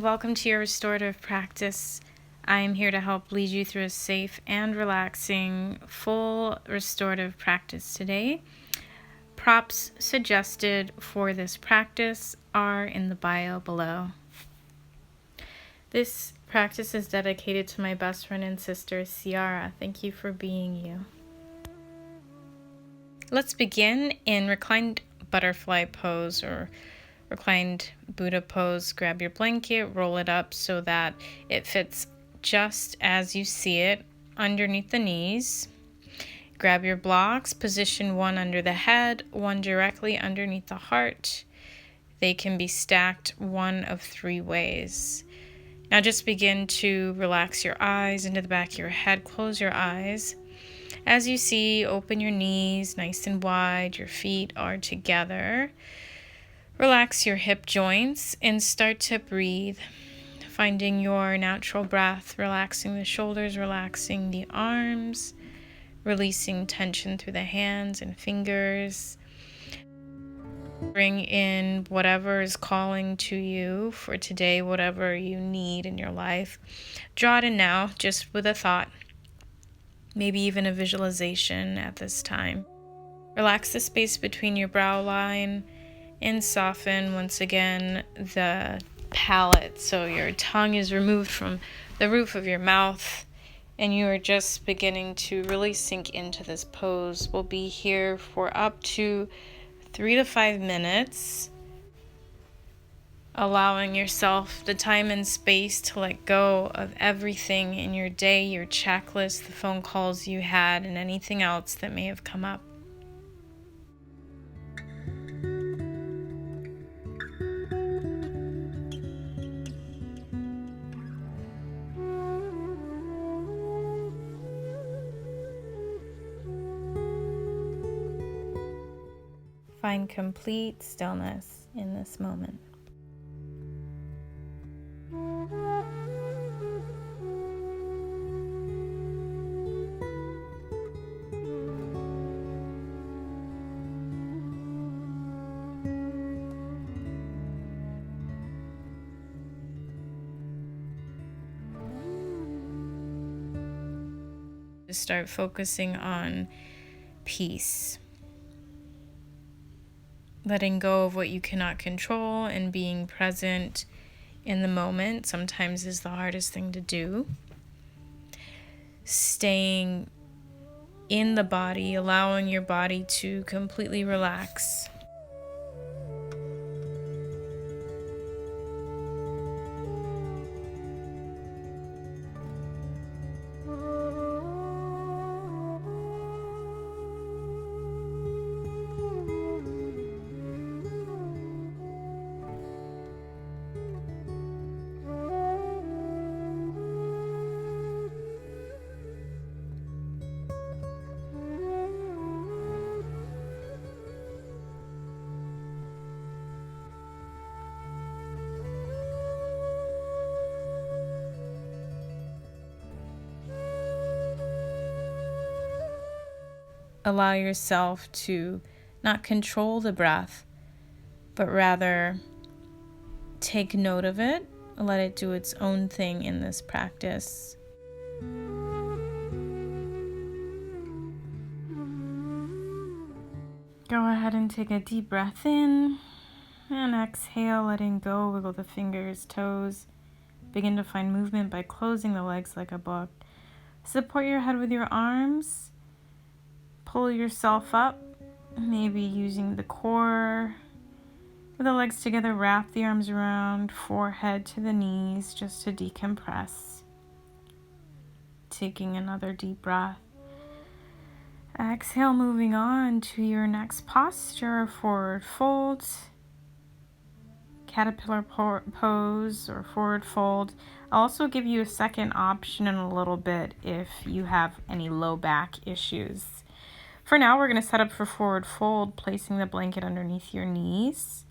welcome to your restorative practice. I am here to help lead you through a safe and relaxing full restorative practice today. Props suggested for this practice are in the bio below. This practice is dedicated to my best friend and sister, Ciara. Thank you for being you. Let's begin in reclined butterfly pose or reclined Buddha pose. Grab your blanket, roll it up so that it fits just as you see it underneath the knees. Grab your blocks, position one under the head, one directly underneath the heart. They can be stacked one of three ways. Now just begin to relax your eyes into the back of your head. Close your eyes. As you see, open your knees nice and wide. Your feet are together. Relax your hip joints and start to breathe, finding your natural breath, relaxing the shoulders, relaxing the arms, releasing tension through the hands and fingers. Bring in whatever is calling to you for today, whatever you need in your life. Draw it in now, just with a thought, maybe even a visualization at this time. Relax the space between your brow line and soften once again the palate, so your tongue is removed from the roof of your mouth and you are just beginning to really sink into this pose. We'll be here for up to 3 to 5 minutes, allowing yourself the time and space to let go of everything in your day, your checklist, the phone calls you had, and anything else that may have come up. Find complete stillness in this moment. Just start focusing on peace. Letting go of what you cannot control and being present in the moment sometimes is the hardest thing to do. Staying in the body, allowing your body to completely relax. Allow yourself to not control the breath, but rather take note of it, let it do its own thing in this practice. Go ahead and take a deep breath in and exhale, letting go. Wiggle the fingers, toes. Begin to find movement by closing the legs like a book. Support your head with your arms. Pull yourself up, maybe using the core. With the legs together, wrap the arms around, forehead to the knees, just to decompress. Taking another deep breath. Exhale, moving on to your next posture, forward fold, caterpillar pose or forward fold. I'll also give you a second option in a little bit if you have any low back issues. For now, we're going to set up for forward fold, placing the blanket underneath your knees.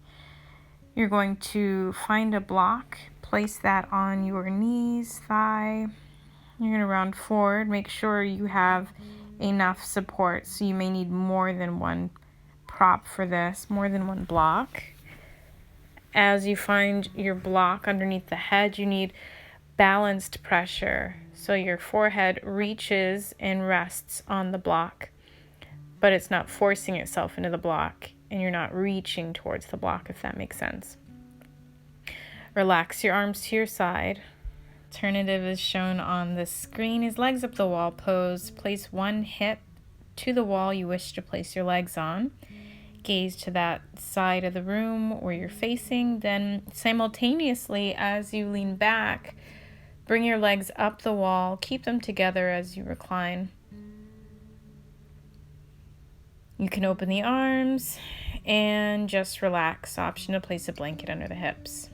You're going to find a block, place that on your knees, thigh. You're going to round forward. Make sure you have enough support. So you may need more than one prop for this, more than one block. as you find your block underneath the head, you need balanced pressure. So your forehead reaches and rests on the block, but it's not forcing itself into the block, and you're not reaching towards the block, if that makes sense. Relax your arms to your side. Alternative is shown on the screen is legs up the wall pose. Place one hip to the wall you wish to place your legs on. Gaze to that side of the room where you're facing. Then simultaneously, as you lean back, bring your legs up the wall. Keep them together as you recline. You can open the arms and just relax. Option to place a blanket under the hips.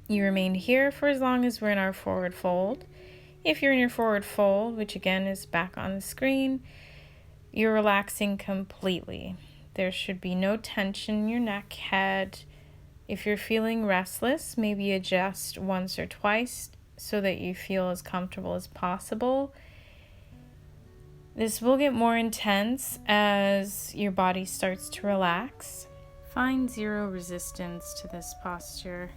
You remain here for as long as we're in our forward fold. If you're in your forward fold, which again is back on the screen, you're relaxing completely. There should be no tension in your neck, head. If you're feeling restless, maybe adjust once or twice so that you feel as comfortable as possible. This will get more intense as your body starts to relax. Find zero resistance to this posture.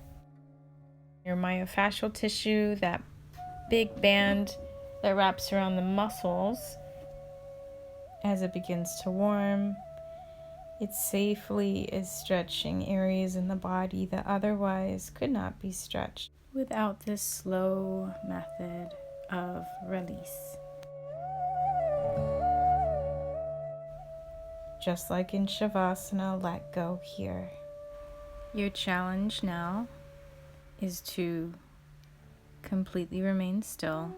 Your myofascial tissue, that big band that wraps around the muscles, as it begins to warm, it safely is stretching areas in the body that otherwise could not be stretched without this slow method of release. Just like in Savasana, let go here. Your challenge now is to completely remain still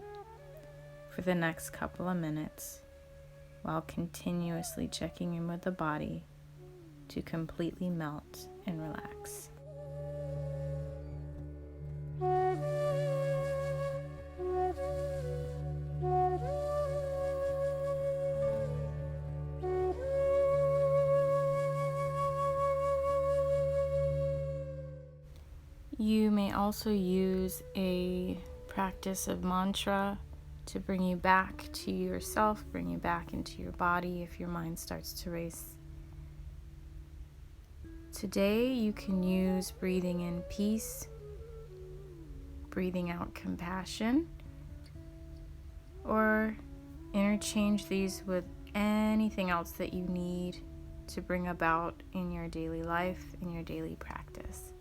for the next couple of minutes while continuously checking in with the body to completely melt and relax. You may also use a practice of mantra to bring you back to yourself, bring you back into your body if your mind starts to race. Today you can use breathing in peace, breathing out compassion, or interchange these with anything else that you need to bring about in your daily life, in your daily practice.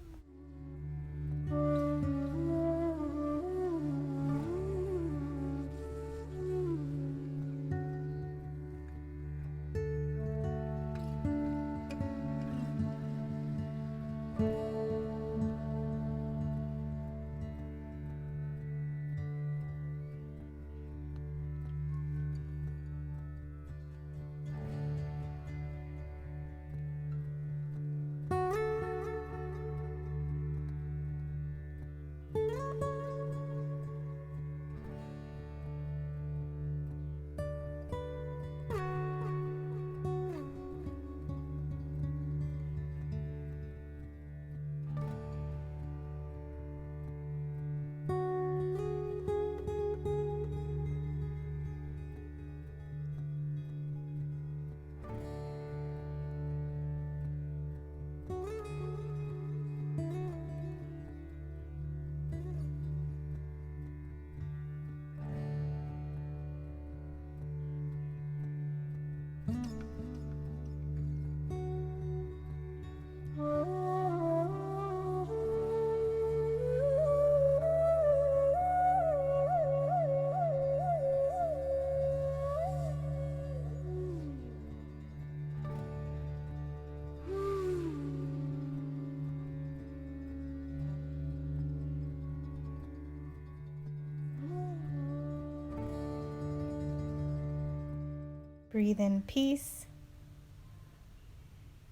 Breathe in peace.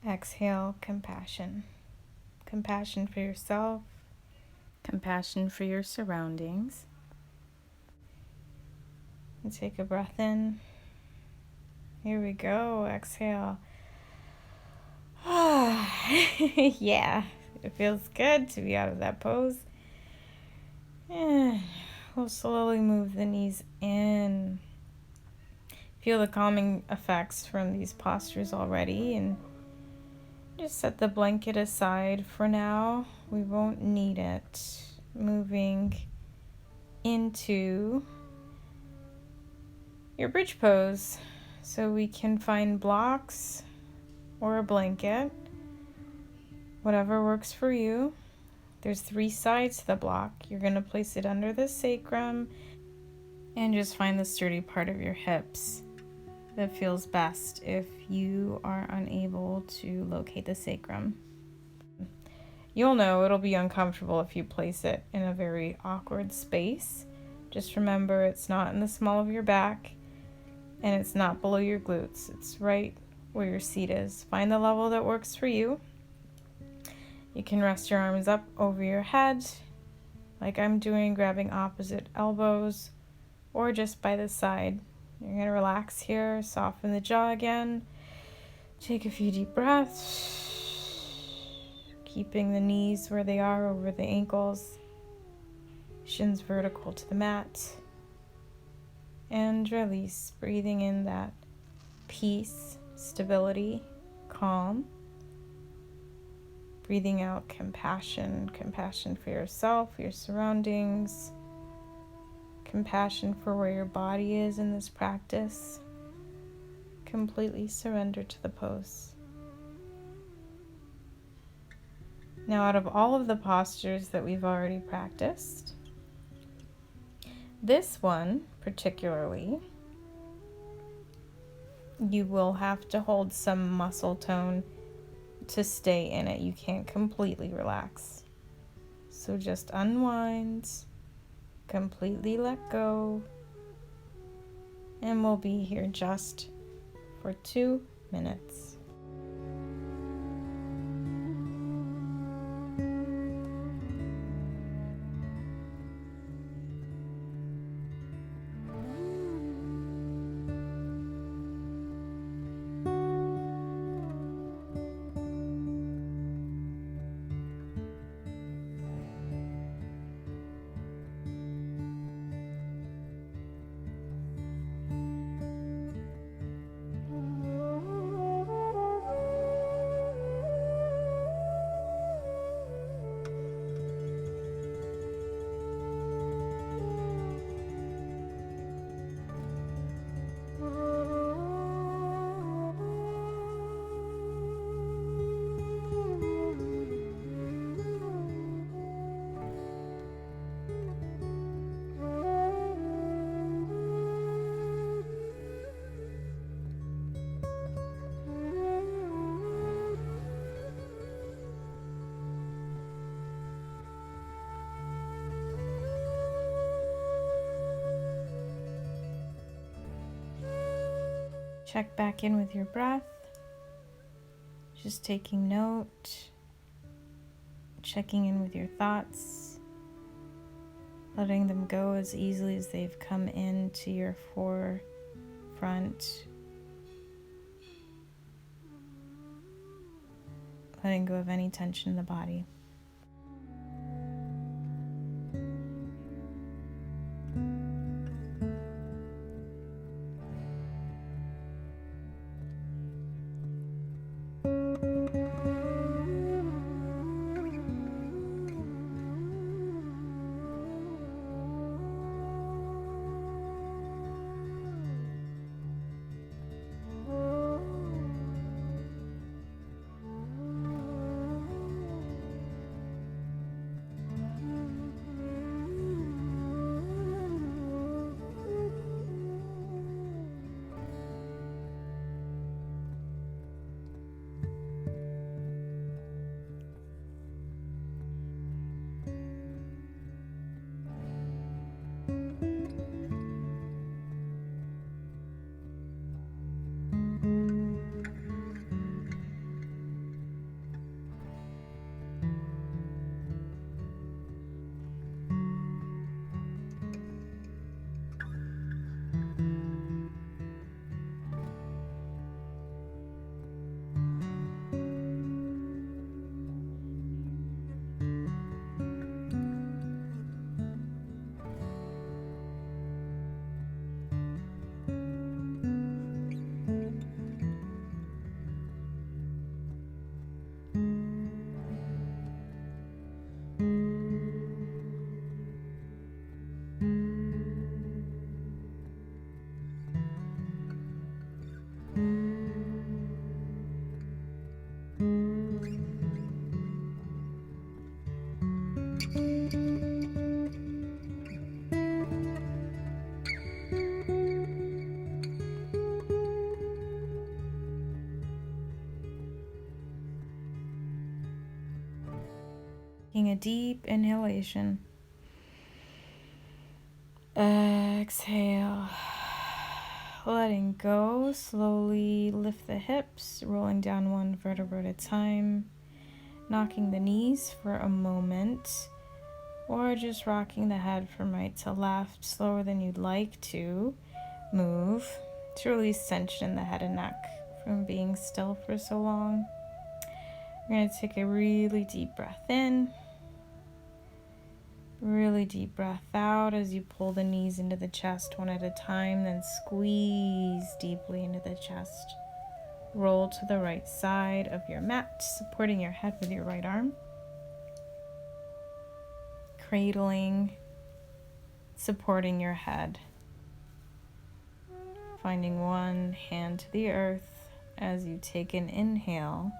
Exhale compassion. Compassion for yourself. Compassion for your surroundings. And take a breath in. Here we go. Exhale. Yeah, it feels good to be out of that pose. And we'll slowly move the knees in. Feel the calming effects from these postures already, and Just set the blanket aside for now. We won't need it. Moving into your bridge pose. So we can find blocks or a blanket, whatever works for you. There's 3 sides to the block. You're going to place it under the sacrum and just find the sturdy part of your hips that feels best if you are unable to locate the sacrum. You'll know it'll be uncomfortable if you place it in a very awkward space. Just remember it's not in the small of your back and it's not below your glutes. It's right where your seat is. Find the level that works for you. You can rest your arms up over your head, like I'm doing, grabbing opposite elbows, or just by the side. You're going to relax here, soften the jaw again. Take a few deep breaths, keeping the knees where they are over the ankles, shins vertical to the mat, and release, breathing in that peace, stability, calm. Breathing out compassion, compassion for yourself, your surroundings, compassion for where your body is in this practice. Completely surrender to the pose. Now, out of all of the postures that we've already practiced, this one particularly, you will have to hold some muscle tone to stay in it. You can't completely relax. So just unwind, completely let go, and we'll be here just for 2 minutes. Check back in with your breath, just taking note, checking in with your thoughts, letting them go as easily as they've come into your forefront, letting go of any tension in the body. Taking a deep inhalation. Exhale. Letting go. Slowly lift the hips, rolling down one vertebra at a time. Knocking the knees for a moment. Or just rocking the head from right to left, slower than you'd like to move, to release tension in the head and neck from being still for so long. You're going to take a really deep breath in. Really deep breath out as you pull the knees into the chest one at a time, then squeeze deeply into the chest. Roll to the right side of your mat, supporting your head with your right arm. Cradling, supporting your head. Finding one hand to the earth as you take an inhale.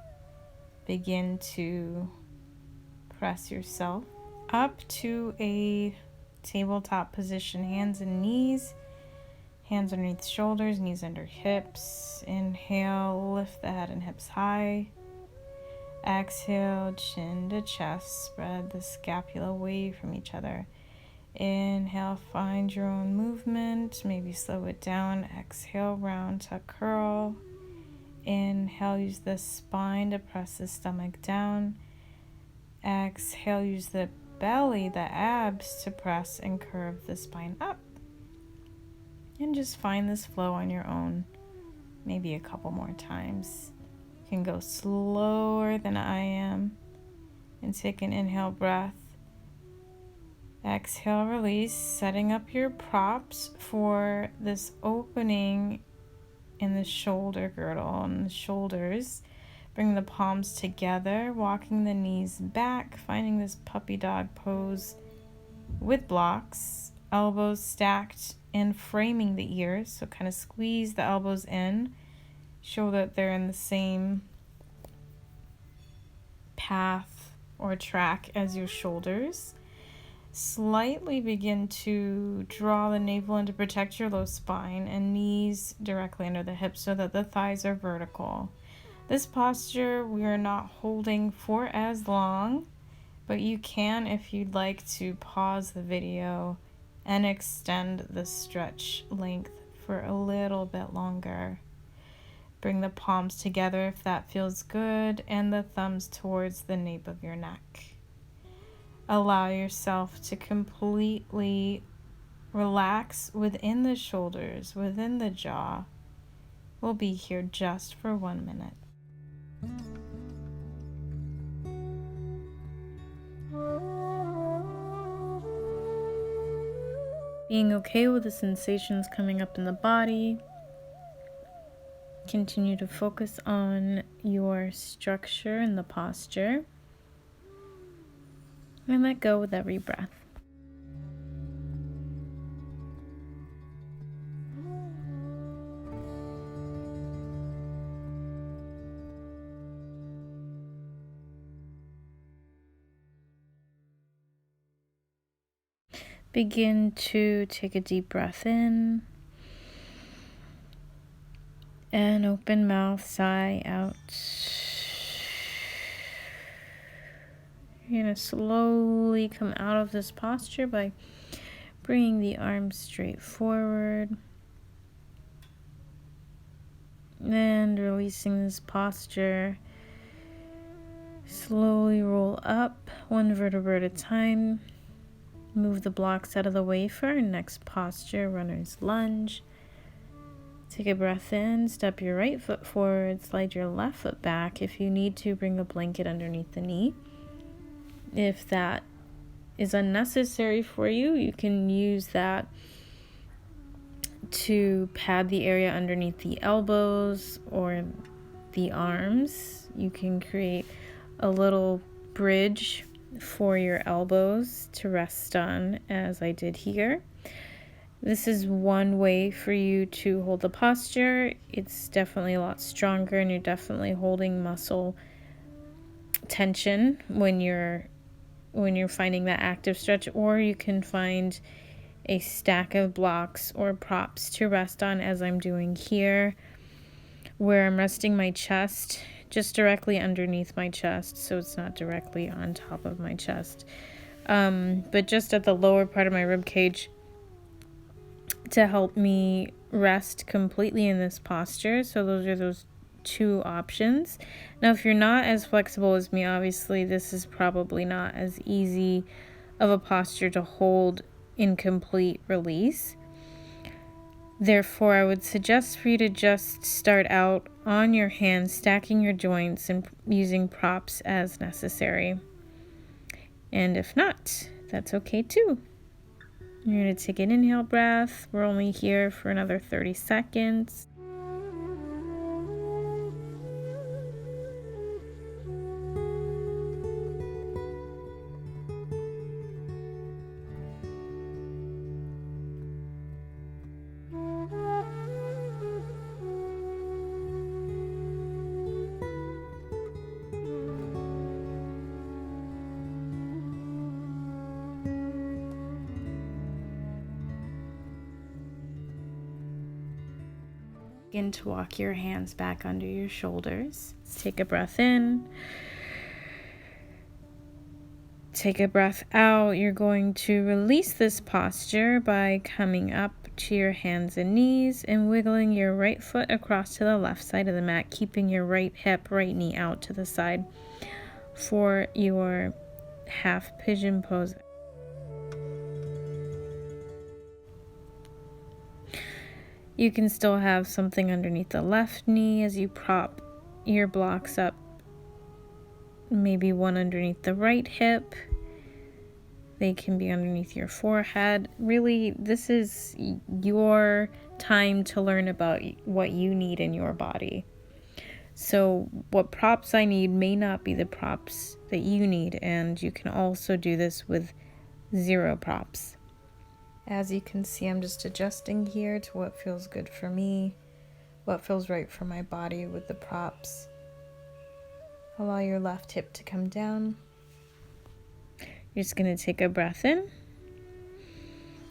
Begin to press yourself up to a tabletop position, hands and knees, hands underneath shoulders, knees under hips. Inhale, lift the head and hips high. Exhale, chin to chest, spread the scapula away from each other. Inhale, find your own movement, maybe slow it down. Exhale, round tuck curl. Inhale, use the spine to press the stomach down. Exhale, use the belly, the abs, to press and curve the spine up. And just find this flow on your own, maybe a couple more times. You can go slower than I am. And take an inhale breath. Exhale, release, setting up your props for this opening in the shoulder girdle and the shoulders. Bring the palms together, walking the knees back, finding this puppy dog pose with blocks, elbows stacked and framing the ears. So kind of squeeze the elbows in, show that they're in the same path or track as your shoulders. Slightly begin to draw the navel in to protect your low spine and knees directly under the hips so that the thighs are vertical. This posture we are not holding for as long, but you can, if you'd like, to pause the video and extend the stretch length for a little bit longer. Bring the palms together if that feels good, and the thumbs towards the nape of your neck. Allow yourself to completely relax within the shoulders, within the jaw. We'll be here just for 1 minute. Being okay with the sensations coming up in the body. Continue to focus on your structure and the posture. And let go with every breath. Begin to take a deep breath in and open mouth, sigh out. You're going to slowly come out of this posture by bringing the arms straight forward and releasing this posture. Slowly roll up one vertebra at a time. Move the blocks out of the way for our next posture, runner's lunge. Take a breath in, step your right foot forward, slide your left foot back. If you need to, bring a blanket underneath the knee. If that is unnecessary for you, you can use that to pad the area underneath the elbows or the arms. You can create a little bridge for your elbows to rest on, as I did here. This is one way for you to hold the posture. It's definitely a lot stronger, and you're definitely holding muscle tension when you're when you're finding that active stretch, or you can find a stack of blocks or props to rest on, as I'm doing here, where I'm resting my chest just directly underneath my chest, so it's not directly on top of my chest, but just at the lower part of my rib cage to help me rest completely in this posture. So those are those two options. Now, if you're not as flexible as me, obviously this is probably not as easy of a posture to hold in complete release. Therefore, I would suggest for you to just start out on your hands, stacking your joints and using props as necessary. And if not, that's okay too. You're going to take an inhale breath. We're only here for another 30 seconds. Begin to walk your hands back under your shoulders. Let's take a breath in. Take a breath out. You're going to release this posture by coming up to your hands and knees and wiggling your right foot across to the left side of the mat, keeping your right hip, right knee out to the side for your half pigeon pose. You can still have something underneath the left knee as you prop your blocks up, maybe one underneath the right hip. They can be underneath your forehead. Really, this is your time to learn about what you need in your body. So what props I need may not be the props that you need, and you can also do this with 0 props. As you can see, I'm just adjusting here to what feels good for me, what feels right for my body with the props. Allow your left hip to come down. You're just going to take a breath in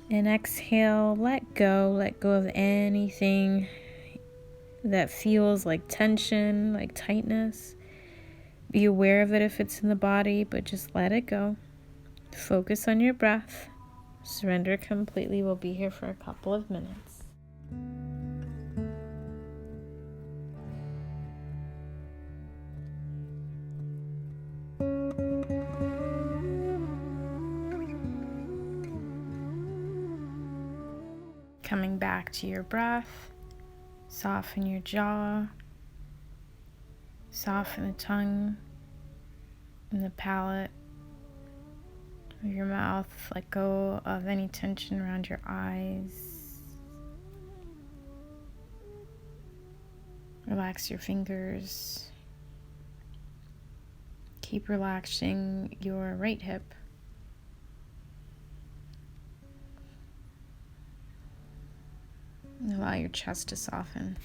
and exhale. Let go of anything that feels like tension, like tightness. Be aware of it if it's in the body, but just let it go. Focus on your breath. Surrender completely. We'll be here for a couple of minutes. Coming back to your breath, soften your jaw, soften the tongue and the palate of your mouth. Let go of any tension around your eyes. Relax your fingers. Keep relaxing your right hip. Allow your chest to soften.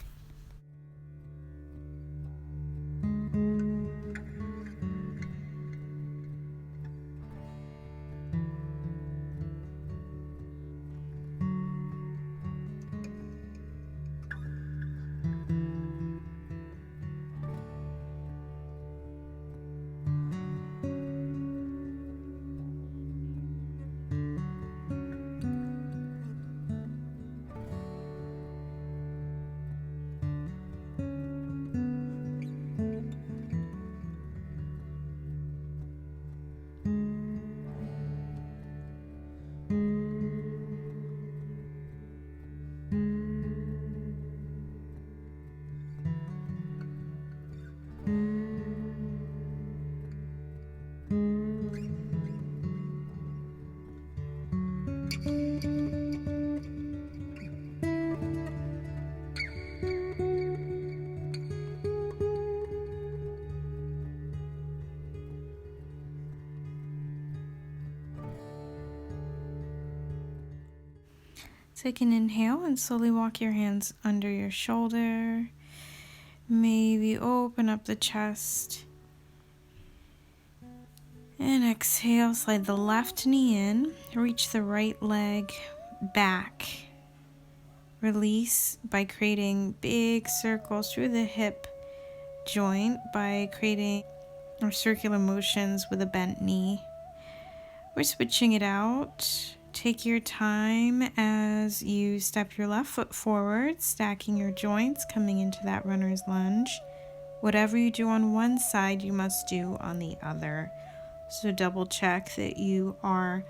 Take an inhale and slowly walk your hands under your shoulder. Maybe open up the chest And exhale, slide the left knee in, reach the right leg back. Release by creating big circles through the hip joint by creating circular motions with a bent knee. We're switching it out. Take your time as you step your left foot forward, stacking your joints, coming into that runner's lunge. Whatever you do on one side, you must do on the other. So double check that you are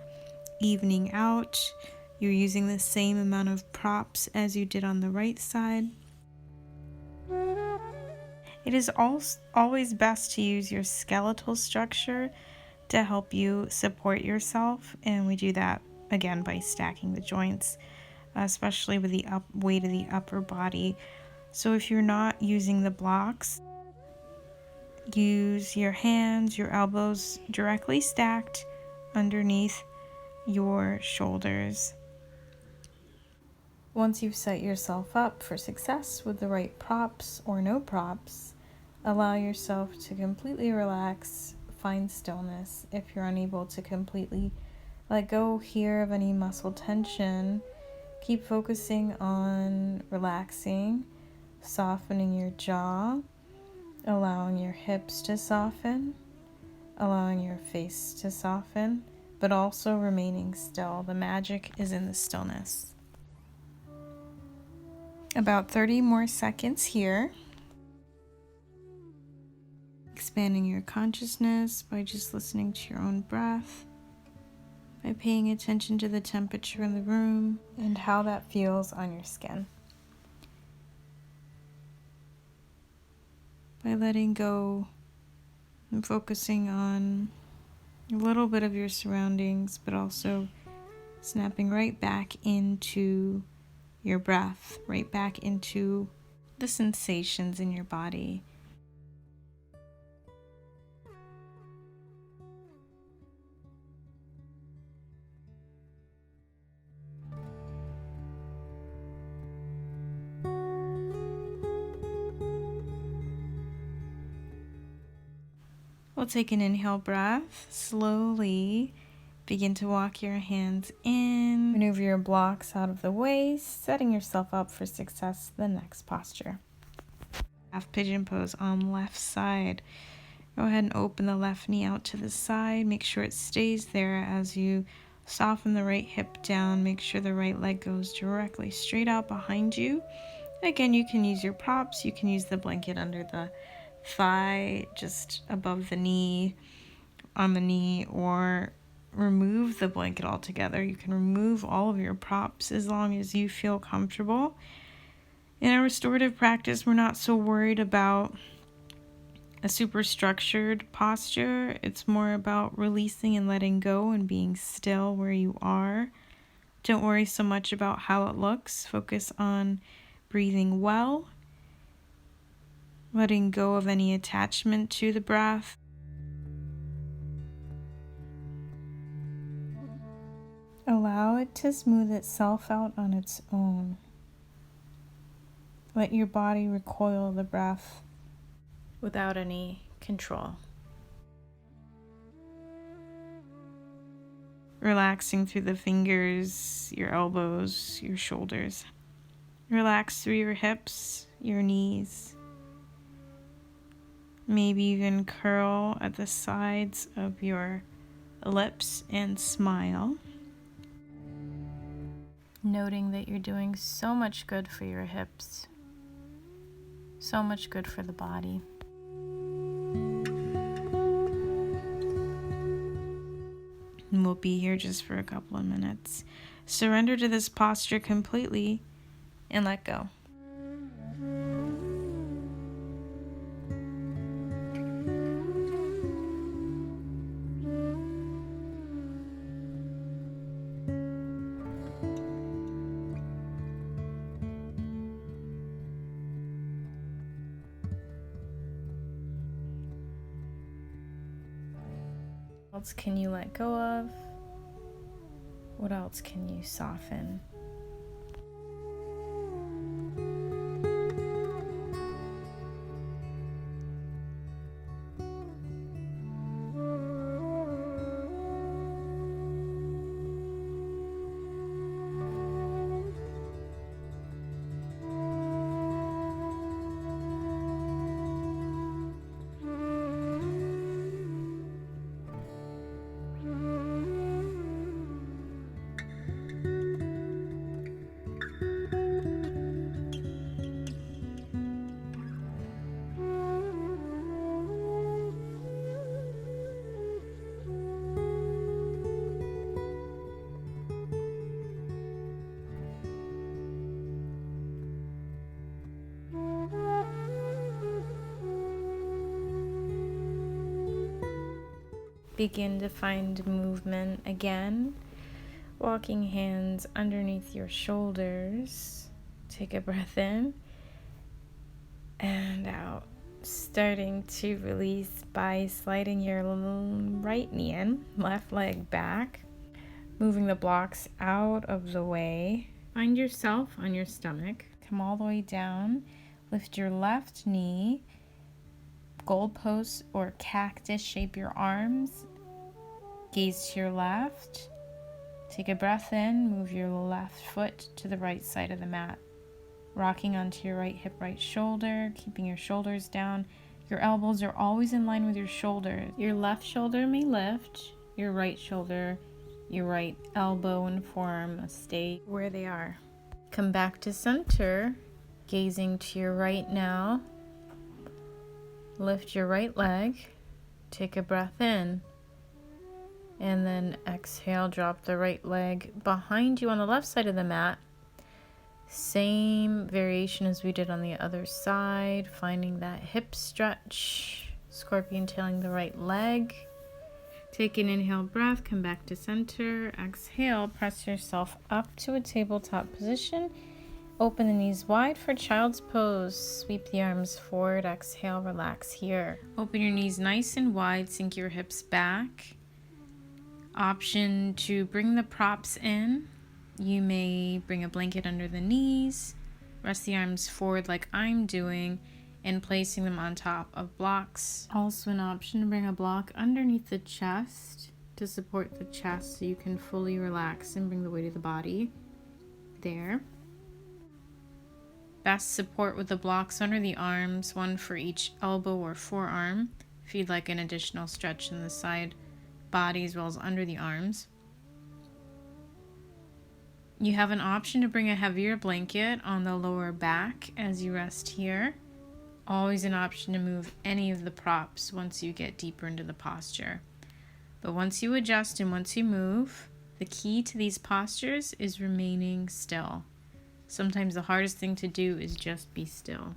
evening out. You're using the same amount of props as you did on the right side. It is always best to use your skeletal structure to help you support yourself, and we do that again by stacking the joints, especially with the weight of the upper body. So if you're not using the blocks, use your hands, your elbows directly stacked underneath your shoulders. Once you've set yourself up for success with the right props or no props, allow yourself to completely relax, find stillness. If you're unable to completely let go here of any muscle tension, keep focusing on relaxing, softening your jaw, allowing your hips to soften, allowing your face to soften, but also remaining still. The magic is in the stillness. About 30 more seconds here. Expanding your consciousness by just listening to your own breath, by paying attention to the temperature in the room and how that feels on your skin. By letting go and focusing on a little bit of your surroundings, but also snapping right back into your breath, right back into the sensations in your body. We'll take an inhale breath. Slowly begin to walk your hands in. Maneuver your blocks out of the way, setting yourself up for success. The next posture. Half pigeon pose on left side. Go ahead and open the left knee out to the side. Make sure it stays there as you soften the right hip down. Make sure the right leg goes directly straight out behind you. Again, you can use your props. You can use the blanket under the thigh, just above the knee, on the knee, or remove the blanket altogether. You can remove all of your props as long as you feel comfortable. In a restorative practice, we're not so worried about a super structured posture. It's more about releasing and letting go and being still where you are. Don't worry so much about how it looks. Focus on breathing well, letting go of any attachment to the breath. Allow it to smooth itself out on its own. Let your body recoil the breath without any control. Relaxing through the fingers, your elbows, your shoulders. Relax through your hips, your knees. Maybe even curl at the sides of your lips and smile. Noting that you're doing so much good for your hips, so much good for the body. And we'll be here just for a couple of minutes. Surrender to this posture completely and let go. What else can you let go of? What else can you soften? Begin to find movement again. Walking hands underneath your shoulders. Take a breath in and out. Starting to release by sliding your right knee in, left leg back. Moving the blocks out of the way. Find yourself on your stomach. Come all the way down. Lift your left knee. Goalpost or cactus shape your arms. Gaze to your left. Take a breath in. Move your left foot to the right side of the mat. Rocking onto your right hip, right shoulder. Keeping your shoulders down. Your elbows are always in line with your shoulders. Your left shoulder may lift. Your right shoulder, your right elbow and forearm stay where they are. Come back to center, gazing to your right now. Lift your right leg, take a breath in, and then exhale, drop the right leg behind you on the left side of the mat. Same variation as we did on the other side, finding that hip stretch, scorpion tailing the right leg. Take an inhale breath, come back to center. Exhale, press yourself up to a tabletop position. Open the knees wide for child's pose. Sweep the arms forward. Exhale, relax here. Open your knees nice and wide, sink your hips back. Option to bring the props in. You may bring a blanket under the knees. Rest the arms forward like I'm doing, and placing them on top of blocks. Also an option to bring a block underneath the chest to support the chest so you can fully relax and bring the weight of the body there. Best support with the blocks under the arms, one for each elbow or forearm, if you'd like an additional stretch in the side body as well as under the arms. You have an option to bring a heavier blanket on the lower back as you rest here. Always an option to move any of the props once you get deeper into the posture. But once you adjust and once you move, the key to these postures is remaining still. Sometimes the hardest thing to do is just be still.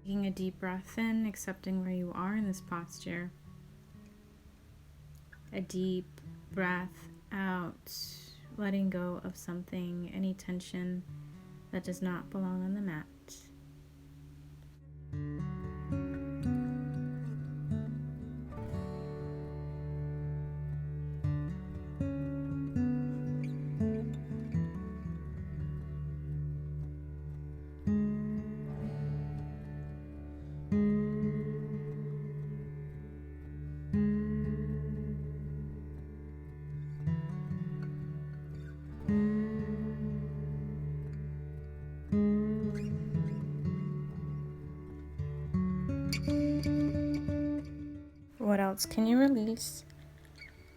Taking a deep breath in, accepting where you are in this posture. A deep breath out, letting go of something, any tension that does not belong on the mat. What else can you release?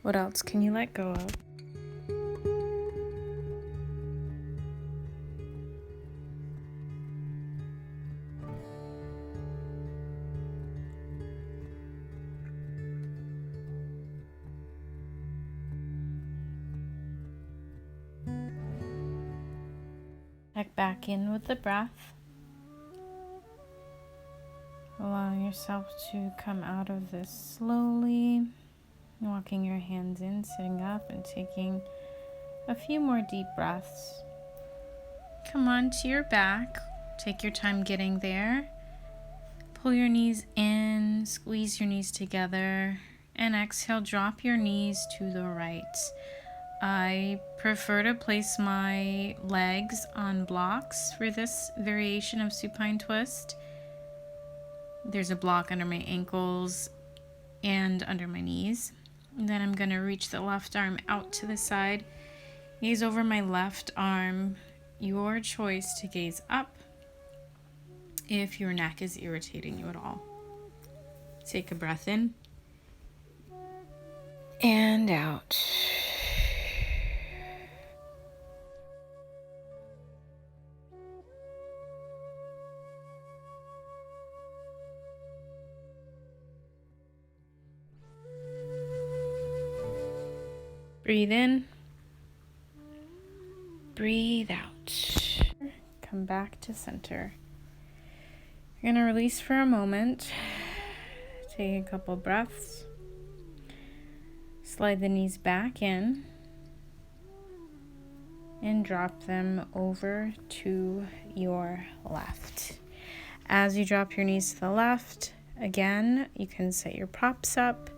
What else can you let go of? Check back in with the breath. Allowing yourself to come out of this slowly, walking your hands in, sitting up, and taking a few more deep breaths. Come on to your back. Take your time getting there. Pull your knees in, squeeze your knees together, and exhale, drop your knees to the right. I prefer to place my legs on blocks for this variation of supine twist. There's a block under my ankles and under my knees. And then I'm going to reach the left arm out to the side, gaze over my left arm. Your choice to gaze up if your neck is irritating you at all. Take a breath in and out. Breathe in Breathe out. Come back to center. You're going to release for a moment. Take a couple breaths. Slide the knees back in and drop them over to your left. As you drop your knees to the left, again, you can set your props up.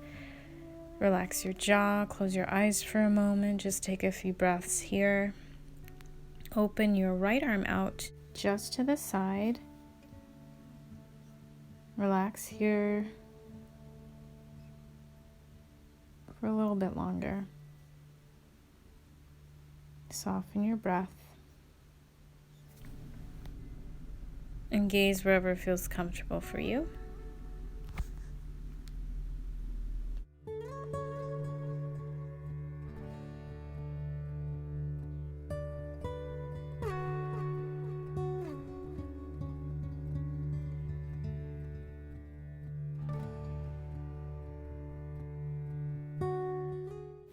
Relax your jaw, close your eyes for a moment. Just take a few breaths here. Open your right arm out just to the side. Relax here for a little bit longer. Soften your breath and gaze wherever feels comfortable for you.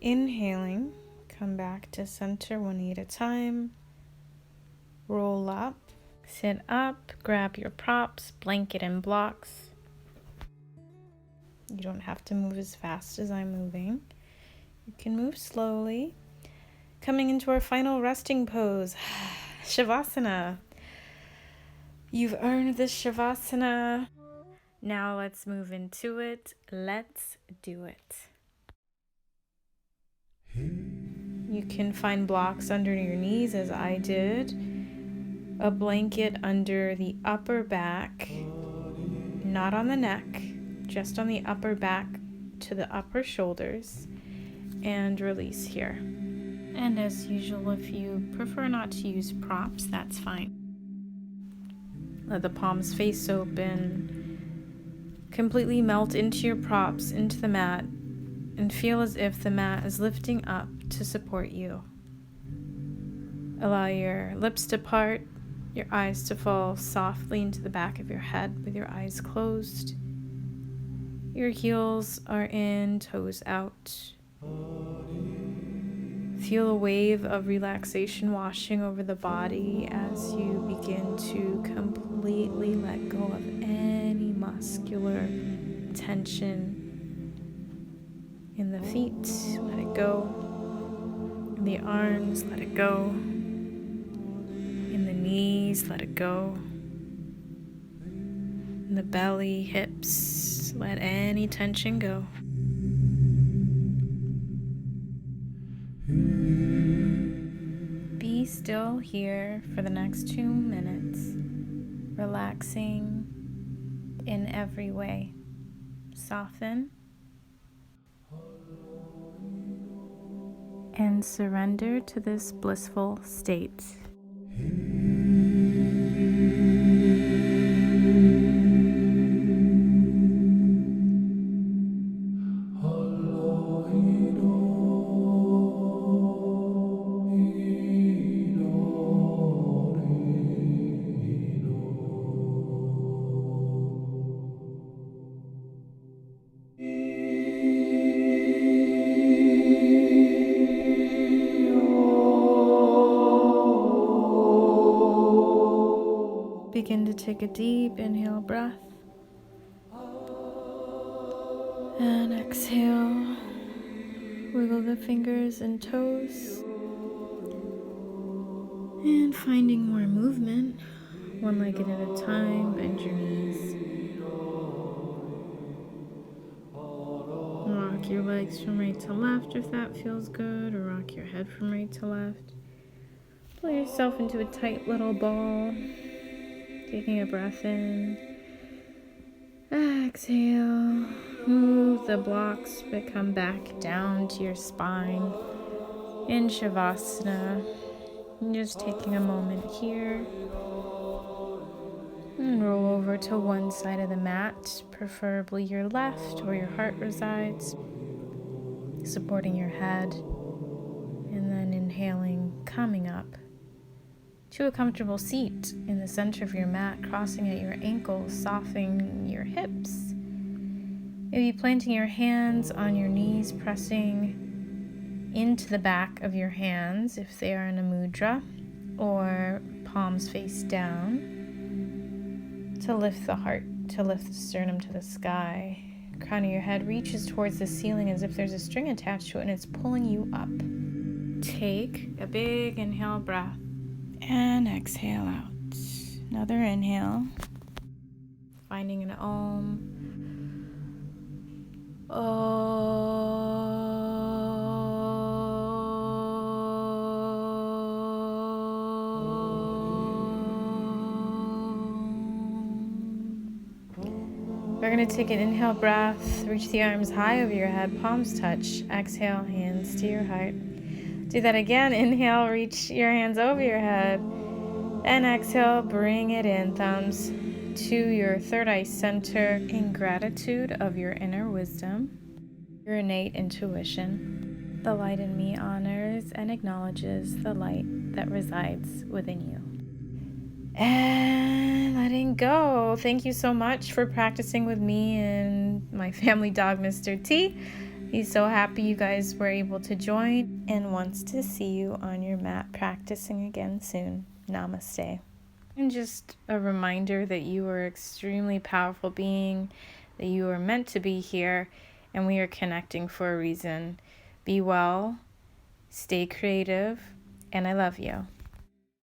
Inhaling, come back to center one knee at a time. Roll up, sit up, grab your props, blanket and blocks. You don't have to move as fast as I'm moving. You can move slowly. Coming into our final resting pose, Savasana. You've earned this Savasana. Now let's move into it. Let's do it. You can find blocks under your knees as I did, a blanket under the upper back, not on the neck, just on the upper back to the upper shoulders, and release here. And as usual, if you prefer not to use props, that's fine. Let the palms face open, completely melt into your props, into the mat, and feel as if the mat is lifting up to support you. Allow your lips to part, your eyes to fall softly into the back of your head with your eyes closed. Your heels are in, toes out. Feel a wave of relaxation washing over the body as you begin to completely let go of any muscular tension in the feet. Let it go. In the arms, let it go. In the knees, let it go. In the belly, hips, let any tension go. Be still here for the next 2 minutes, relaxing in every way. Soften and surrender to this blissful state. Begin to take a deep inhale breath and exhale. Wiggle the fingers and toes and finding more movement, one leg at a time. Bend your knees. Rock your legs from right to left if that feels good, or rock your head from right to left. Pull yourself into a tight little ball. Taking a breath in. Exhale. Move the blocks, but come back down to your spine in Shavasana. And just taking a moment here. And roll over to one side of the mat, preferably your left where your heart resides, supporting your head. And then inhaling, coming up to a comfortable seat in the center of your mat, crossing at your ankles, softening your hips. Maybe planting your hands on your knees, pressing into the back of your hands if they are in a mudra. or palms face down, to lift the heart, to lift the sternum to the sky. Crown of your head reaches towards the ceiling as if there's a string attached to it and it's pulling you up. Take a big inhale breath and exhale out. Another inhale. Finding an Om. We're going to take an inhale breath, reach the arms high over your head, palms touch. Exhale, hands to your heart. Do that again. Inhale, reach your hands over your head. And exhale, bring it in, thumbs to your third eye center in gratitude of your inner wisdom, your innate intuition. The light in me honors and acknowledges the light that resides within you. And letting go. Thank you so much for practicing with me and my family dog, Mr. T. He's so happy you guys were able to join and wants to see you on your mat practicing again soon. Namaste. And just a reminder that you are an extremely powerful being, that you are meant to be here, and we are connecting for a reason. Be well, stay creative, and I love you.